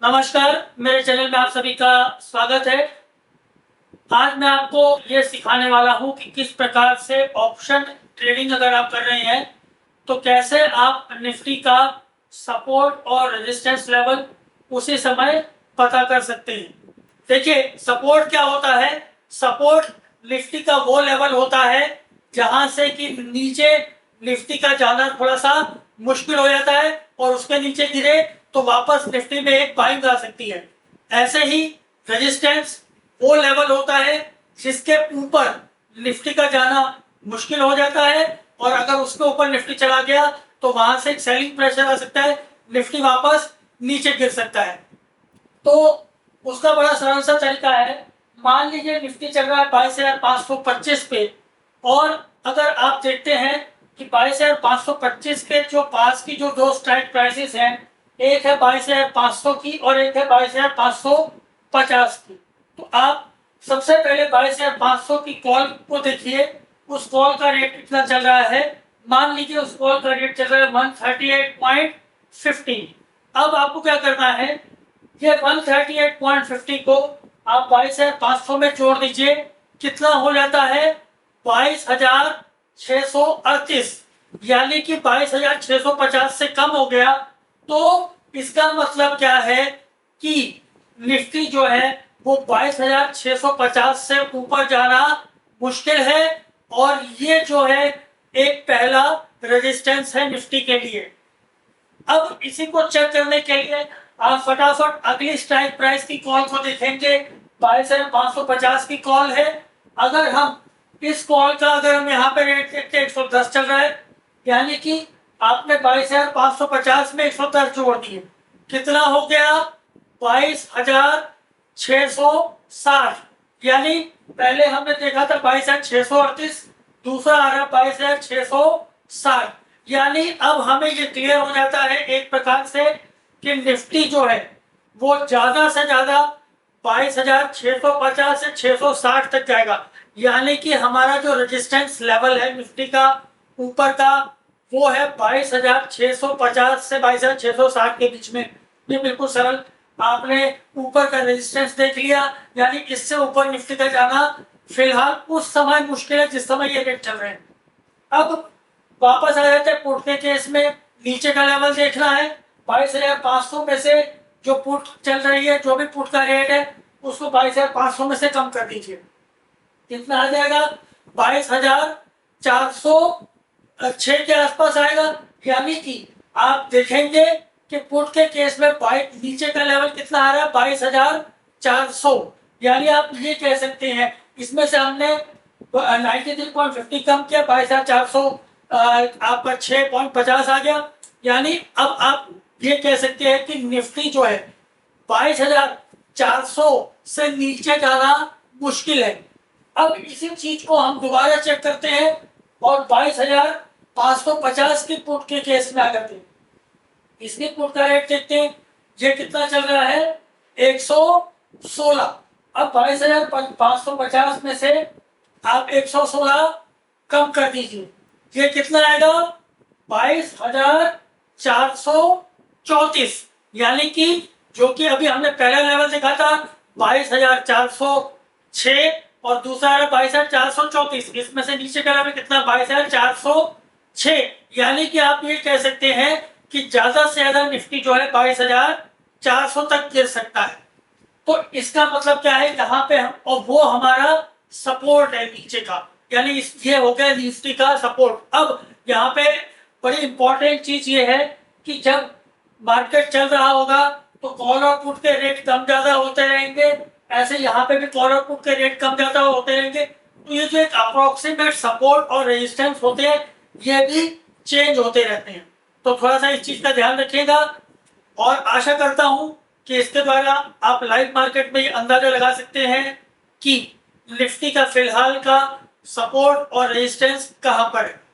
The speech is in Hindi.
नमस्कार, मेरे चैनल में आप सभी का स्वागत है। आज मैं आपको ये सिखाने वाला हूँ कि किस प्रकार से ऑप्शन ट्रेडिंग अगर आप कर रहे हैं तो कैसे आप निफ्टी का सपोर्ट और रेजिस्टेंस लेवल उसी समय पता कर सकते हैं। देखिए, सपोर्ट क्या होता है? सपोर्ट निफ्टी का वो लेवल होता है जहां से कि नीचे निफ्टी का जाना थोड़ा सा मुश्किल हो जाता है और उसके नीचे गिरे तो वापस निफ्टी में एक बाइंग आ सकती है। ऐसे ही रेजिस्टेंस वो लेवल होता है जिसके ऊपर निफ्टी का जाना मुश्किल हो जाता है और अगर उसके ऊपर निफ्टी चला गया तो वहां से एक सेलिंग प्रेशर आ सकता है, निफ्टी वापस नीचे गिर सकता है। तो उसका बड़ा सरल सा तरीका है। मान लीजिए निफ्टी चल रहा है 22,525 पे और अगर आप देखते हैं कि 22,525 के जो पास की जो दो स्ट्राइक प्राइसेस हैं, एक है 22,500 की और एक है 22,550 की। तो आप सबसे पहले 22,500 की कॉल को देखिए, उस कॉल का रेट कितना चल रहा है। मान लीजिए उस कॉल का रेट चल रहा है 138.50। अब आपको क्या करना है, ये 138.50 को आप 22,500 में जोड़ दीजिए, कितना हो जाता है 22,638, यानी कि 22,650 से कम हो गया। तो इसका मतलब क्या है कि निफ्टी जो है वो 22,650 से ऊपर जाना मुश्किल है और ये जो है एक पहला रेजिस्टेंस है निफ्टी के लिए। अब इसी को चेक करने के लिए आप फटाफट अगली स्ट्राइक प्राइस की कॉल को देखेंगे। 22,550 की कॉल है। अगर हम इस कॉल का अगर हम यहाँ पे रेट देखते हैं 110 चल रहा है, यानी कि आपने 22,550 में 110 जोड़ दिए, कितना हो गया 22,660। यानी पहले हमने देखा था 22,638, दूसरा आ रहा 22,660। यानी अब हमें ये क्लियर हो जाता है एक प्रकार से कि निफ्टी जो है वो ज्यादा से ज्यादा 22,650 से 660 तक जाएगा। यानी कि हमारा जो रेजिस्टेंस लेवल है निफ्टी का ऊपर का वो है 22,650 से 22,660 के बीच में। ये बिल्कुल सरल, आपने ऊपर का रेजिस्टेंस देख लिया, यानी इससे ऊपर निफ्टी का जाना फिलहाल उस समय मुश्किल है जिस समय ये रेट चल रहे हैं। अब वापस आ जाते हैं पुट के केस में। नीचे का लेवल देखना है, 22,500 में से जो पुट चल रही है, जो भी पुट का रेट है उसको 22,500 में से कम कर दीजिए, कितना आ जाएगा 22,406 के आसपास आएगा। यानी कि आप देखेंगे कि पुट के केस में नीचे का लेवल कितना आ रहा है 22,400। यानी आप ये कह सकते हैं इसमें से हमने 93.50 कम किया, 22,400 आपका 6.50 आ गया। यानी अब आप ये कह सकते हैं कि निफ्टी जो है 22,400 से नीचे जाना मुश्किल है। अब इसी चीज को हम दोबारा चेक करते हैं और 22,550 की पुट के केस में आ जाते हैं। इसकी पुट का रेट देखते हैं, ये कितना चल रहा है 116। अब 22,550 में से आप 116 कम कर दीजिए, ये कितना आएगा 22,434। यानी कि जो कि अभी हमने पहला लेवल देखा था 22,406 और दूसरा है 22,434, इसमें से नीचे का लेवल कितना 22,406। यानी कि आप ये कह सकते हैं कि ज्यादा से ज्यादा निफ्टी जो है 22,400 तक गिर सकता है। तो इसका मतलब क्या है, यहाँ पे हम और वो हमारा सपोर्ट है नीचे का, यानी ये हो गया निफ्टी का सपोर्ट। अब यहाँ पे बड़ी इंपॉर्टेंट चीज ये है कि जब मार्केट चल रहा होगा तो कॉल और पुट के रेट कम ज्यादा होते रहेंगे, ऐसे यहाँ पे भी कॉल और पुट के रेट कम ज्यादा होते रहेंगे। तो ये जो एक अप्रोक्सीमेट सपोर्ट और रेजिस्टेंस होते हैं ये भी चेंज होते रहते हैं। तो थोड़ा सा इस चीज का ध्यान रखिएगा और आशा करता हूं कि इसके द्वारा आप लाइव मार्केट में ये अंदाजा लगा सकते हैं कि निफ्टी का फिलहाल का सपोर्ट और रेजिस्टेंस कहां पर है।